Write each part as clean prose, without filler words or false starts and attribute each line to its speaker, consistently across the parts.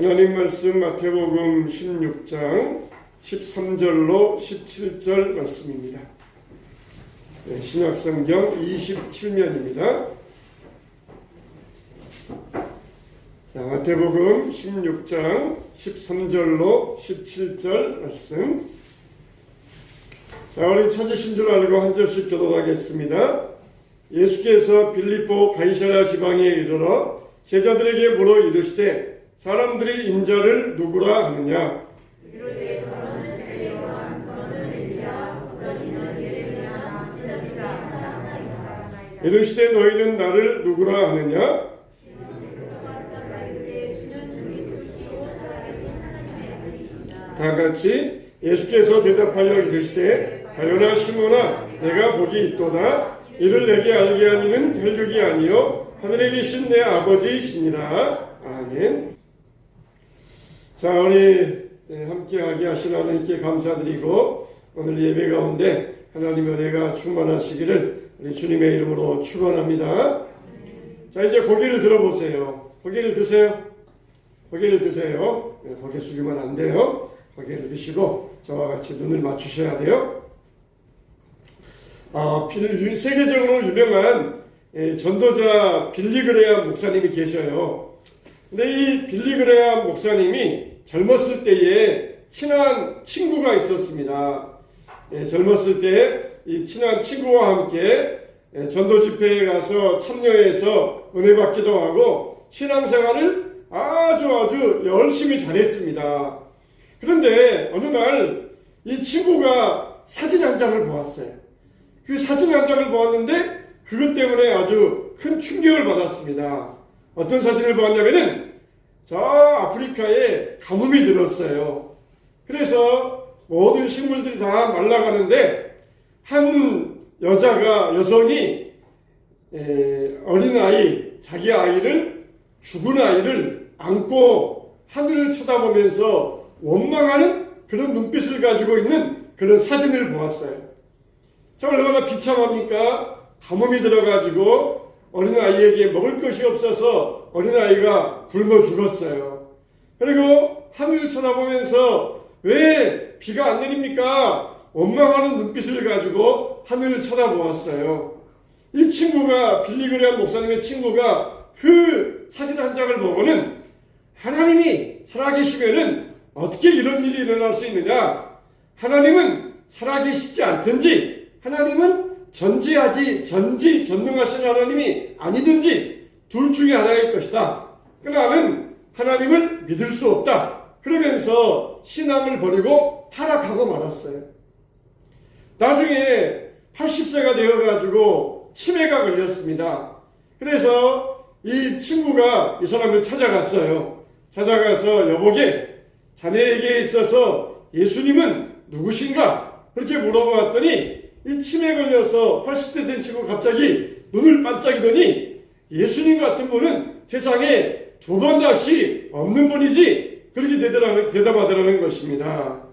Speaker 1: 하나님 말씀 마태복음 16장 13절로 17절 말씀입니다. 신약성경 27면입니다. 자, 마태복음 16장 13절로 17절 말씀. 자, 우리 찾으신 줄 알고 한 절씩 교독하겠습니다. 예수께서 빌립보 가이사랴 지방에 이르러 제자들에게 물어 이르시되 사람들이 인자를 누구라 하느냐?
Speaker 2: 이르되 너는 세례요한, 너는 엘리야, 너희는 예레미야, 지자비가 하나이다.
Speaker 1: 이르시되 너희는 나를 누구라 하느냐? 다 같이 예수께서 대답하여 이르시되 바요나 시몬아 내가 복이 있도다. 이를 내게 알게 하니는 혈육이 아니요 하늘에 계신 내 아버지이시니라. 아멘. 자, 우리 함께하게 하신 하나님께 감사드리고 오늘 예배 가운데 하나님의 은혜가 충만하시기를 우리 주님의 이름으로 축원합니다. 자, 이제 고기를 들어보세요. 고기를 드세요. 고기를 드세요. 고개 숙이면 안 돼요. 고개를 드시고 저와 같이 눈을 맞추셔야 돼요. 세계적으로 유명한 전도자 빌리 그레암 목사님이 계셔요. 근데 이 빌리 그레암 목사님이 젊었을 때에 친한 친구가 있었습니다. 젊었을 때 이 친한 친구와 함께 전도 집회에 가서 참여해서 은혜 받기도 하고 신앙생활을 아주 열심히 잘했습니다. 그런데 어느 날 이 친구가 사진 한 장을 보았어요. 그 사진 한 장을 보았는데 그것 때문에 아주 큰 충격을 받았습니다. 어떤 사진을 보았냐면은 저 아프리카에 가뭄이 들었어요. 그래서 모든 식물들이 다 말라가는데 한 여성이 어린아이, 자기 아이를, 죽은 아이를 안고 하늘을 쳐다보면서 원망하는 그런 눈빛을 가지고 있는 그런 사진을 보았어요. 참 얼마나 비참합니까? 가뭄이 들어가지고 어린아이에게 먹을 것이 없어서 어린아이가 굶어 죽었어요. 그리고 하늘을 쳐다보면서 왜 비가 안 내립니까? 원망하는 눈빛을 가지고 하늘을 쳐다보았어요. 이 친구가, 빌리 그레암 목사님의 친구가 그 사진 한 장을 보고는 하나님이 살아계시면은 어떻게 이런 일이 일어날 수 있느냐? 하나님은 살아계시지 않든지 하나님은 전지전능하신 하나님이 아니든지 둘 중에 하나일 것이다. 나는 하나님을 믿을 수 없다. 그러면서 신앙을 버리고 타락하고 말았어요. 나중에 80세가 되어가지고 치매가 걸렸습니다. 그래서 이 친구가 이 사람을 찾아갔어요. 찾아가서 여보게 자네에게 있어서 예수님은 누구신가? 그렇게 물어봤더니 이 치매 걸려서 80대 된 친구 갑자기 눈을 반짝이더니 예수님 같은 분은 세상에 두 번 다시 없는 분이지 그렇게 대답하더라는 것입니다.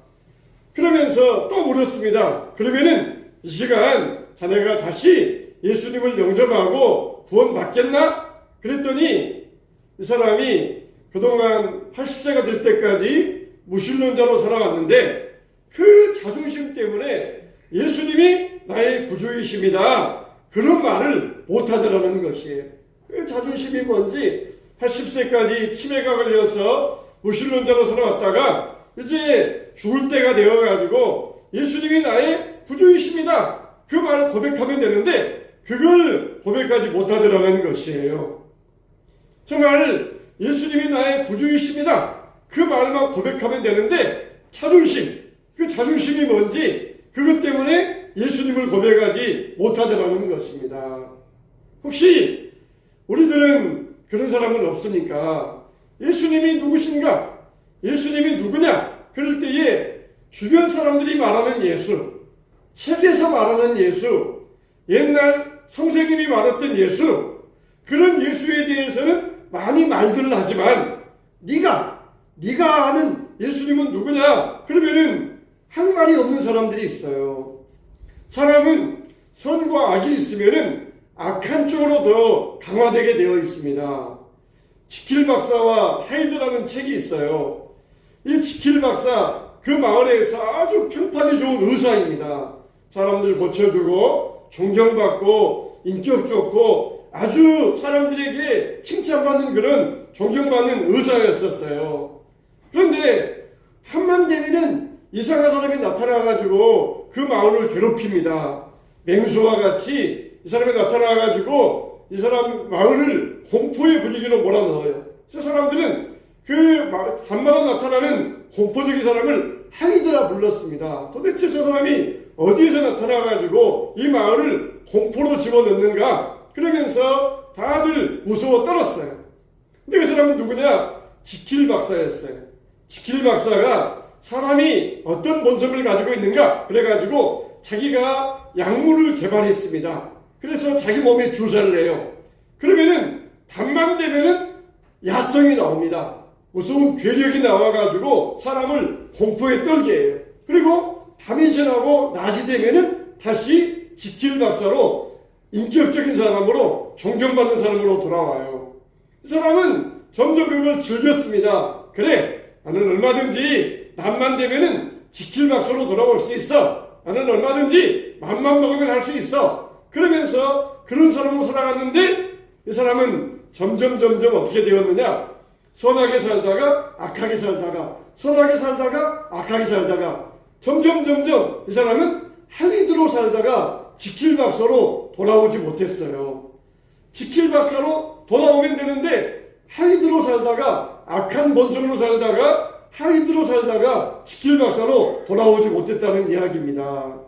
Speaker 1: 그러면서 또 물었습니다. 그러면은 이 시간 자네가 다시 예수님을 영접하고 구원 받겠나? 그랬더니 이 사람이 그동안 80세가 될 때까지 무신론자로 살아왔는데 그 자존심 때문에 예수님이 나의 구주이십니다. 그런 말을 못하더라는 것이에요. 그 자존심이 뭔지 80세까지 치매가 걸려서 무신론자로 살아왔다가 이제 죽을 때가 되어가지고 예수님이 나의 구주이십니다. 그 말을 고백하면 되는데 그걸 고백하지 못하더라는 것이에요. 정말 예수님이 나의 구주이십니다. 그 말만 고백하면 되는데 그 자존심이 뭔지 그것 때문에 예수님을 고백하지 못하더라는 것입니다. 혹시 우리들은 그런 사람은 없으니까 예수님이 누구신가? 예수님이 누구냐? 그럴 때에 주변 사람들이 말하는 예수, 책에서 말하는 예수, 옛날 선생님이 말했던 예수, 그런 예수에 대해서는 많이 말들을 하지만 네가 아는 예수님은 누구냐? 그러면은 할 말이 없는 사람들이 있어요. 사람은 선과 악이 있으면은 악한 쪽으로 더 강화되게 되어 있습니다. 지킬 박사와 하이드라는 책이 있어요. 이 지킬 박사, 그 마을에서 아주 평판이 좋은 의사입니다. 사람들 고쳐주고 존경받고 인격 좋고 아주 사람들에게 칭찬받는 그런 존경받는 의사였었어요. 그런데 한만 되면은 이상한 사람이 나타나가지고 그 마을을 괴롭힙니다. 맹수와 같이 이 사람이 나타나가지고 이 사람 마을을 공포의 분위기로 몰아넣어요. 그래서 사람들은 그 한마다 나타나는 공포적인 사람을 하이드라 불렀습니다. 도대체 저 사람이 어디에서 나타나가지고 이 마을을 공포로 집어넣는가? 그러면서 다들 무서워 떨었어요. 근데 그 사람은 누구냐? 지킬 박사였어요. 지킬 박사가 사람이 어떤 본성을 가지고 있는가? 그래가지고 자기가 약물을 개발했습니다. 그래서 자기 몸에 주사를 해요. 그러면은 밤만 되면은 야성이 나옵니다. 무서운 괴력이 나와가지고 사람을 공포에 떨게 해요. 그리고 밤이 지나고 낮이 되면은 다시 지킬 박사로 인격적인 사람으로 존경받는 사람으로 돌아와요. 이 사람은 점점 그걸 즐겼습니다. 그래, 나는 얼마든지 낮만 되면은 지킬 박사로 돌아올 수 있어. 나는 얼마든지 맘만 먹으면 할 수 있어. 그러면서 그런 사람으로 살아갔는데 이 사람은 점점 어떻게 되었느냐? 선하게 살다가 악하게 살다가 선하게 살다가 악하게 살다가 점점 이 사람은 하이드로 살다가 지킬 박사로 돌아오지 못했어요. 지킬 박사로 돌아오면 되는데 하이드로 살다가 악한 본성으로 살다가 하이드로 살다가 지킬 박사로 돌아오지 못했다는 이야기입니다.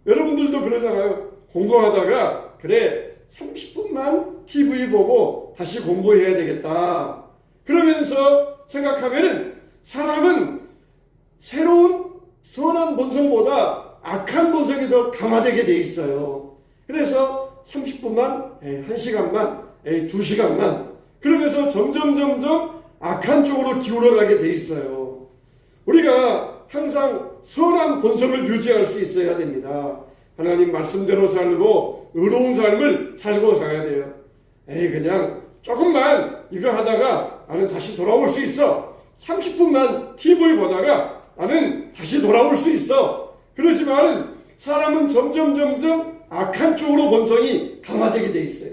Speaker 1: 여러분들도 그러잖아요. 공부하다가 그래 30분만 TV 보고 다시 공부해야 되겠다. 그러면서 생각하면은 사람은 새로운 선한 본성보다 악한 본성이 더 강화되게 돼 있어요. 그래서 30분만, 1시간만, 2시간만 그러면서 점점 악한 쪽으로 기울어가게 돼 있어요. 우리가 항상 선한 본성을 유지할 수 있어야 됩니다. 하나님 말씀대로 살고 의로운 삶을 살고 가야 돼요. 그냥 조금만 이거 하다가 나는 다시 돌아올 수 있어. 30분만 TV 보다가 나는 다시 돌아올 수 있어. 그러지만 사람은 점점 악한 쪽으로 본성이 강화되게 돼 있어요.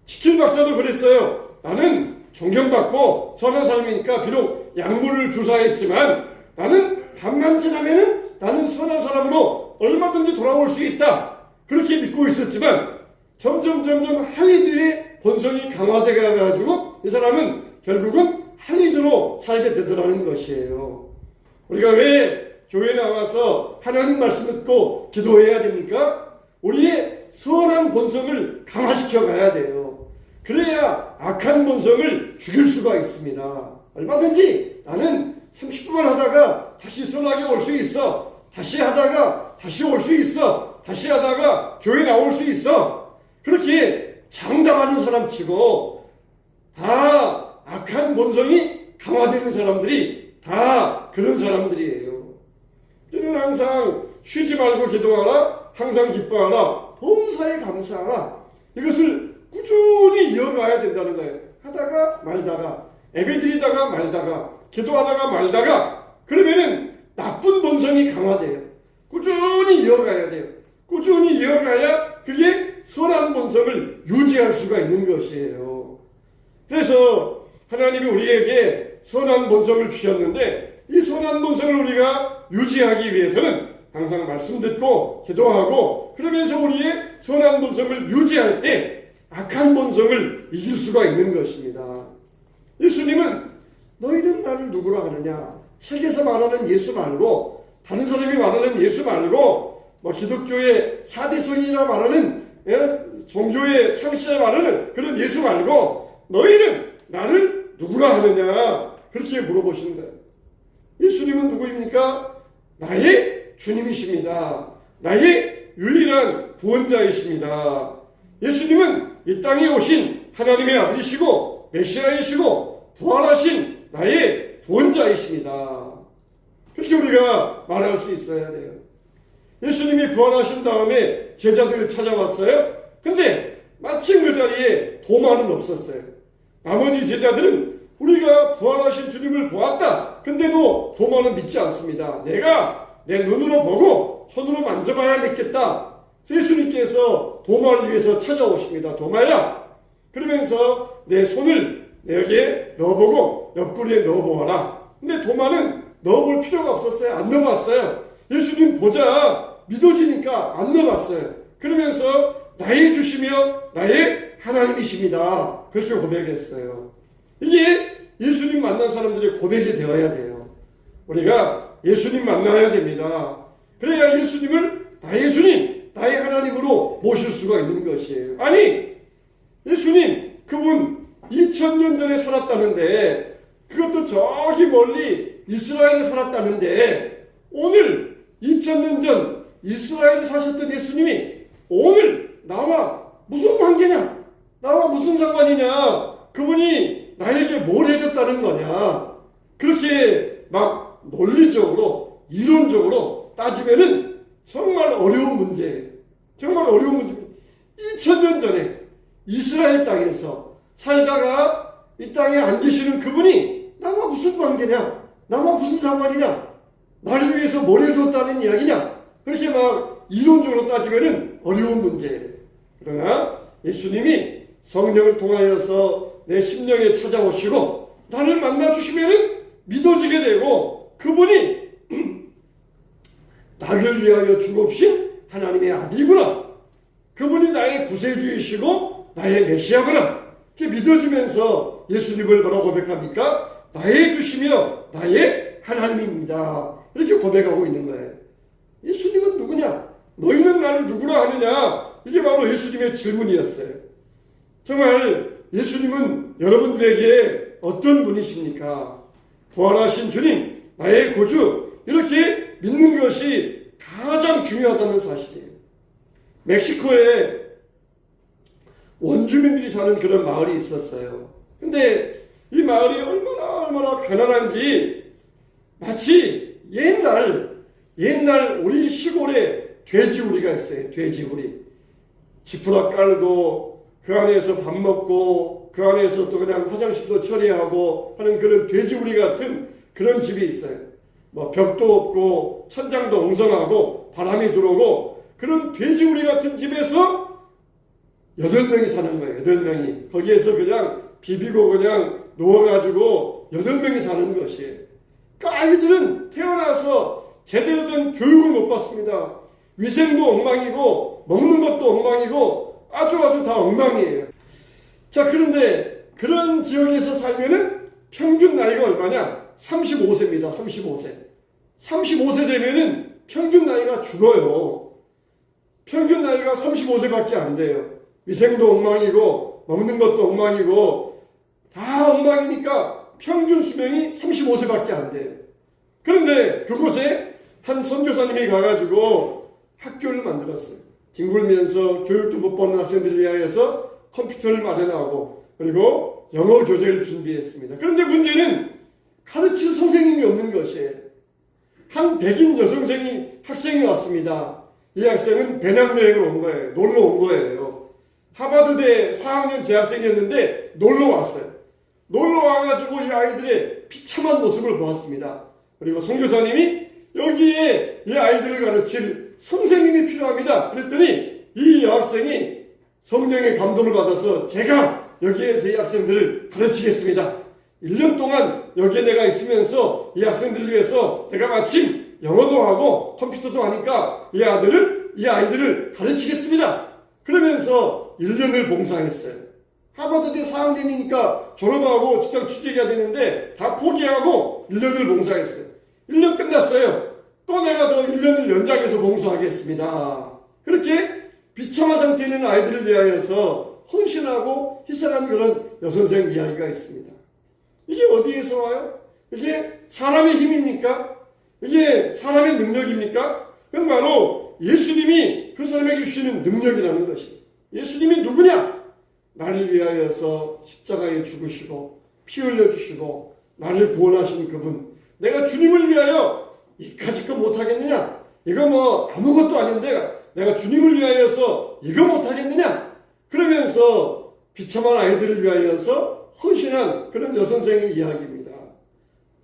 Speaker 1: 지킬 박사도 그랬어요. 나는 존경받고 선한 삶이니까 비록 약물을 주사했지만 나는 밤만 지나면은 나는 선한 사람으로 얼마든지 돌아올 수 있다. 그렇게 믿고 있었지만 점점 하이드의 본성이 강화되어 가지고 이 사람은 결국은 하이드로 살게 되더라는 것이에요. 우리가 왜 교회에 나와서 하나님 말씀 듣고 기도해야 됩니까? 우리의 선한 본성을 강화시켜 가야 돼요. 그래야 악한 본성을 죽일 수가 있습니다. 얼마든지 나는 30분만 하다가 다시 선하게 올 수 있어. 다시 하다가 다시 올 수 있어. 다시 하다가 교회 나올 수 있어. 그렇게 장담하는 사람 치고 다 악한 본성이 강화되는 사람들이 다 그런 사람들이에요. 저는 항상 쉬지 말고 기도하라. 항상 기뻐하라. 범사에 감사하라. 이것을 꾸준히 이어가야 된다는 거예요. 하다가 말다가 예배드리다가 말다가 기도하다가 말다가 그러면은 나쁜 본성이 강화돼요. 꾸준히 이어가야 돼요. 꾸준히 이어가야 그게 선한 본성을 유지할 수가 있는 것이에요. 그래서 하나님이 우리에게 선한 본성을 주셨는데 이 선한 본성을 우리가 유지하기 위해서는 항상 말씀 듣고 기도하고 그러면서 우리의 선한 본성을 유지할 때 악한 본성을 이길 수가 있는 것입니다. 예수님은 너희는 나를 누구라 하느냐? 책에서 말하는 예수 말고 다른 사람이 말하는 예수 말고 기독교의 사대성이라 말하는 종교의 창시자 말하는 그런 예수 말고 너희는 나를 누구라 하느냐? 그렇게 물어보시는 거예요. 예수님은 누구입니까? 나의 주님이십니다. 나의 유일한 구원자이십니다. 예수님은 이 땅에 오신 하나님의 아들이시고 메시아이시고 부활하신 나의 구원자이십니다. 그렇게 우리가 말할 수 있어야 돼요. 예수님이 부활하신 다음에 제자들을 찾아왔어요. 근데 마침 그 자리에 도마는 없었어요. 나머지 제자들은 우리가 부활하신 주님을 보았다. 근데도 도마는 믿지 않습니다. 내가 내 눈으로 보고 손으로 만져봐야 믿겠다. 예수님께서 도마를 위해서 찾아오십니다. 도마야, 그러면서 내 손을 여기에 넣어보고 옆구리에 넣어보아라. 근데 도마는 넣어볼 필요가 없었어요. 안 넣어봤어요. 예수님 보자 믿어지니까 안 넣어봤어요. 그러면서 나의 주시며 나의 하나님이십니다. 그렇게 고백했어요. 이게 예수님 만난 사람들의 고백이 되어야 돼요. 우리가 예수님 만나야 됩니다. 그래야 예수님을 나의 주님, 나의 하나님으로 모실 수가 있는 것이에요. 아니, 예수님 그분 2000년 전에 살았다는데, 그것도 저기 멀리 이스라엘에 살았다는데, 오늘 2000년 전 이스라엘에 사셨던 예수님이 오늘 나와 무슨 관계냐? 나와 무슨 상관이냐? 그분이 나에게 뭘 해줬다는 거냐? 그렇게 막 논리적으로 이론적으로 따지면은 정말 어려운 문제예요. 정말 어려운 문제입니다. 2000년 전에 이스라엘 땅에서 살다가 이 땅에 안 계시는 그분이 나와 무슨 관계냐? 나와 무슨 상관이냐? 나를 위해서 뭘 해줬다는 이야기냐? 그렇게 막 이론적으로 따지면은 어려운 문제예요. 그러나 예수님이 성령을 통하여서 내 심령에 찾아오시고 나를 만나주시면은 믿어지게 되고, 그분이 나를 위하여 죽으신 하나님의 아들이구나, 그분이 나의 구세주이시고 나의 메시아구나, 이렇게 믿어지면서 예수님을 뭐라고 고백합니까? 나의 주시며 나의 하나님입니다. 이렇게 고백하고 있는 거예요. 예수님은 누구냐? 너희는 나를 누구라 하느냐? 이게 바로 예수님의 질문이었어요. 정말 예수님은 여러분들에게 어떤 분이십니까? 부활하신 주님, 나의 구주, 이렇게 믿는 것이 가장 중요하다는 사실이에요. 멕시코에 원주민들이 사는 그런 마을이 있었어요. 근데 이 마을이 얼마나 가난한지, 마치 옛날 우리 시골에 돼지우리가 있어요. 돼지우리. 지푸라 깔고 그 안에서 밥 먹고 그 안에서 또 그냥 화장실도 처리하고 하는 그런 돼지우리 같은 그런 집이 있어요. 뭐 벽도 없고 천장도 엉성하고 바람이 들어오고 그런 돼지우리 같은 집에서 8명이 사는 거예요. 8명이. 거기에서 그냥 비비고 그냥 누워가지고 8명이 사는 것이에요. 그러니까 아이들은 태어나서 제대로 된 교육을 못 받습니다. 위생도 엉망이고 먹는 것도 엉망이고 아주 다 엉망이에요. 자, 그런데 그런 지역에서 살면은 평균 나이가 얼마냐? 35세입니다. 35세. 35세 되면은 평균 나이가 죽어요. 평균 나이가 35세밖에 안 돼요. 위생도 엉망이고 먹는 것도 엉망이고 다 엉망이니까 평균 수명이 35세밖에 안 돼요. 그런데 그곳에 한 선교사님이 가가지고 학교를 만들었어요. 뒹굴면서 교육도 못 받는 학생들을 위하여서 컴퓨터를 마련하고 그리고 영어 교재를 준비했습니다. 그런데 문제는 가르칠 선생님이 없는 것이에요. 한 백인 학생이 왔습니다. 이 학생은 배낭여행을 온 거예요. 놀러 온 거예요. 하버드대 4학년 재학생이었는데 놀러 왔어요. 놀러 와가지고 이 아이들의 비참한 모습을 보았습니다. 그리고 선교사님이 여기에 이 아이들을 가르칠 선생님이 필요합니다. 그랬더니 이 여학생이 성령의 감동을 받아서 제가 여기에서 이 학생들을 가르치겠습니다. 1년 동안 여기에 내가 있으면서 이 학생들을 위해서 내가 마침 영어도 하고 컴퓨터도 하니까 이 아이들을 가르치겠습니다. 그러면서 1년을 봉사했어요. 하버드대 4학년이니까 졸업하고 직장 취직해야 되는데 다 포기하고 1년을 봉사했어요. 1년 끝났어요. 또 내가 더 1년을 연장해서 봉사하겠습니다. 그렇게 비참한 상태에 있는 아이들을 위하여서 헌신하고 희생한 그런 여선생 이야기가 있습니다. 이게 어디에서 와요? 이게 사람의 힘입니까? 이게 사람의 능력입니까? 그건 바로 예수님이 그 사람에게 주시는 능력이라는 것이. 예수님이 누구냐? 나를 위하여서 십자가에 죽으시고 피 흘려주시고 나를 구원하신 그분. 내가 주님을 위하여 이까짓 거 못하겠느냐? 이거 뭐 아무것도 아닌데 내가 주님을 위하여서 이거 못하겠느냐? 그러면서 비참한 아이들을 위하여서 헌신한 그런 여선생의 이야기입니다.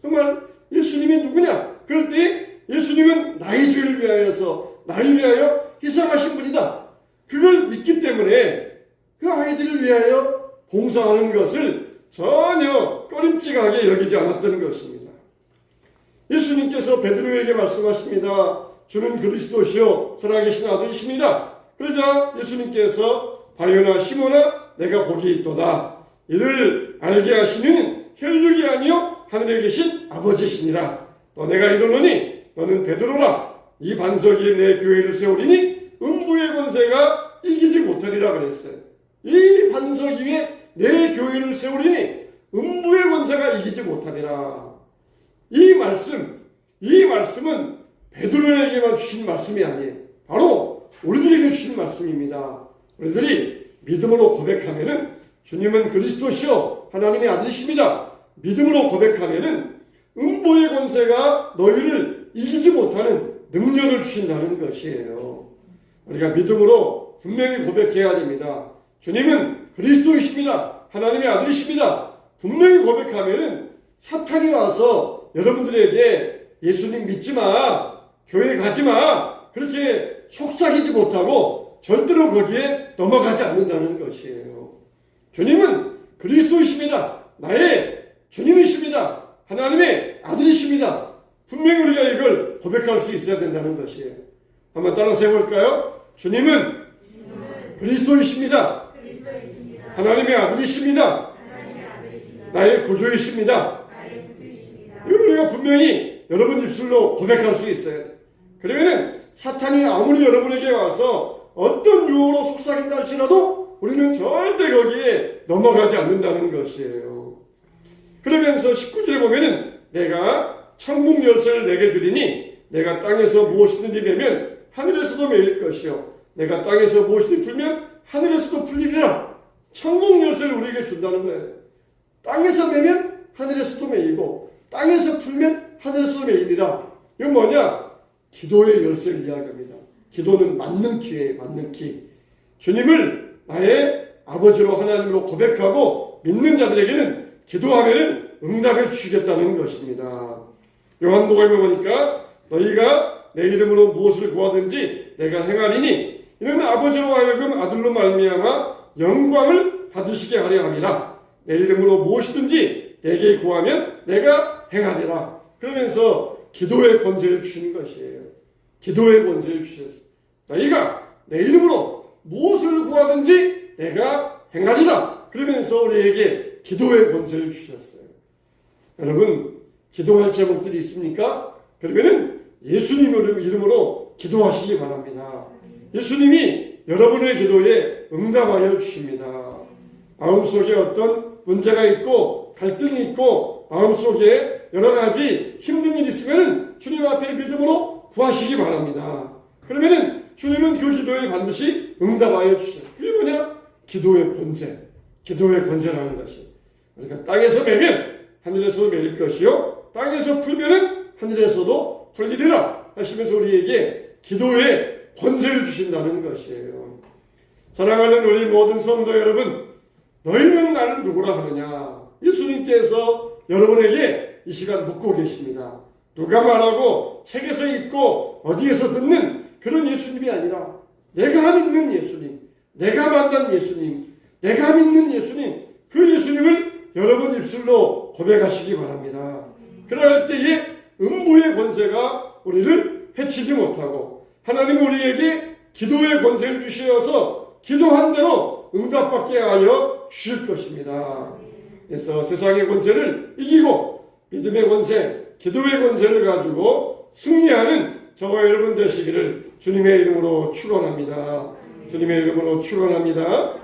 Speaker 1: 정말 예수님이 누구냐? 그럴 때 예수님은 나의 죄를 위하여서 나를 위하여 희생하신 분이다. 그걸 믿기 때문에 그 아이들을 위하여 봉사하는 것을 전혀 꺼림칙하게 여기지 않았던 것입니다. 예수님께서 베드로에게 말씀하십니다. 주는 그리스도시요 살아계신 아들이십니다. 그러자 예수님께서 바요나 시몬아 내가 복이 있도다. 이를 알게 하시는 혈육이 아니요 하늘에 계신 아버지시니라. 또 내가 이르노니 너는 베드로라. 이 반석 위에 내 교회를 세우리니 음부의 권세가 이기지 못하리라 그랬어요. 이 반석 위에 내 교회를 세우리니 음부의 권세가 이기지 못하리라. 이 말씀은 베드로에게만 주신 말씀이 아니에요. 바로 우리들에게 주신 말씀입니다. 우리들이 믿음으로 고백하면은 주님은 그리스도시요 하나님의 아들이십니다. 믿음으로 고백하면은 음부의 권세가 너희를 이기지 못하는 능력을 주신다는 것이에요. 우리가 믿음으로 분명히 고백해야 됩니다. 주님은 그리스도이십니다. 하나님의 아들이십니다. 분명히 고백하면은 사탄이 와서 여러분들에게 예수님 믿지 마, 교회 가지 마, 그렇게 속삭이지 못하고 절대로 거기에 넘어가지 않는다는 것이에요. 주님은 그리스도이십니다. 나의 주님이십니다. 하나님의 아들이십니다. 분명히 우리가 이걸 고백할 수 있어야 된다는 것이에요. 한번 따라서 해볼까요? 주님은 그리스도이십니다. 하나님의 아들이십니다. 나의 구주이십니다. 이걸 우리가 분명히 여러분 입술로 고백할 수 있어요. 그러면은 사탄이 아무리 여러분에게 와서 어떤 유혹으로 속삭인다 할지라도 우리는 절대 거기에 넘어가지 않는다는 것이에요. 그러면서 19절에 보면은 내가 천국 열쇠를 내게 주리니 내가 땅에서 무엇이든지 매면 하늘에서도 매일 것이요 내가 땅에서 무엇이든지 풀면 하늘에서도 풀리리라. 천국 열쇠를 우리에게 준다는 거예요. 땅에서 매면 하늘에서도 매이고 땅에서 풀면 하늘에서도 매이리라. 이건 뭐냐? 기도의 열쇠를 이야기합니다. 기도는 맞는 키예요. 맞는 키. 주님을 나의 아버지로 하나님으로 고백하고 믿는 자들에게는 기도하면 응답을 주시겠다는 것입니다. 요한복음에 보니까 너희가 내 이름으로 무엇을 구하든지 내가 행하리니 이는 아버지로 하여금 아들로 말미암아 영광을 받으시게 하려 함이라. 내 이름으로 무엇이든지 내게 구하면 내가 행하리라. 그러면서 기도의 권세를 주시는 것이에요. 기도의 권세를 주셨어요. 너희가 내 이름으로 무엇을 구하든지 내가 행하리라. 그러면서 우리에게 기도의 권세를 주셨어요. 여러분, 기도할 제목들이 있습니까? 그러면은 예수님 이름으로 기도하시기 바랍니다. 예수님이 여러분의 기도에 응답하여 주십니다. 마음속에 어떤 문제가 있고 갈등이 있고 마음속에 여러 가지 힘든 일이 있으면 주님 앞에 믿음으로 구하시기 바랍니다. 그러면은 주님은 그 기도에 반드시 응답하여 주셔요. 그게 뭐냐? 기도의 권세. 기도의 권세라는 것이. 그러니까 땅에서 매면 하늘에서도 매일 것이요 땅에서 풀면은 하늘에서도 풀리리라 하시면서 우리에게 기도의 권세를 주신다는 것이에요. 사랑하는 우리 모든 성도 여러분, 너희는 나를 누구라 하느냐? 예수님께서 여러분에게 이 시간 묻고 계십니다. 누가 말하고 책에서 읽고 어디에서 듣는 그런 예수님이 아니라 내가 믿는 예수님, 내가 만난 예수님, 내가 믿는 예수님, 그 예수님을 여러분 입술로 고백하시기 바랍니다. 그럴 때에 음부의 권세가 우리를 해치지 못하고 하나님은 우리에게 기도의 권세를 주셔서 기도한 대로 응답받게 하여 주실 것입니다. 그래서 세상의 권세를 이기고 믿음의 권세, 기도의 권세를 가지고 승리하는 저와 여러분 되시기를 주님의 이름으로 축원합니다. 주님의 이름으로 축원합니다.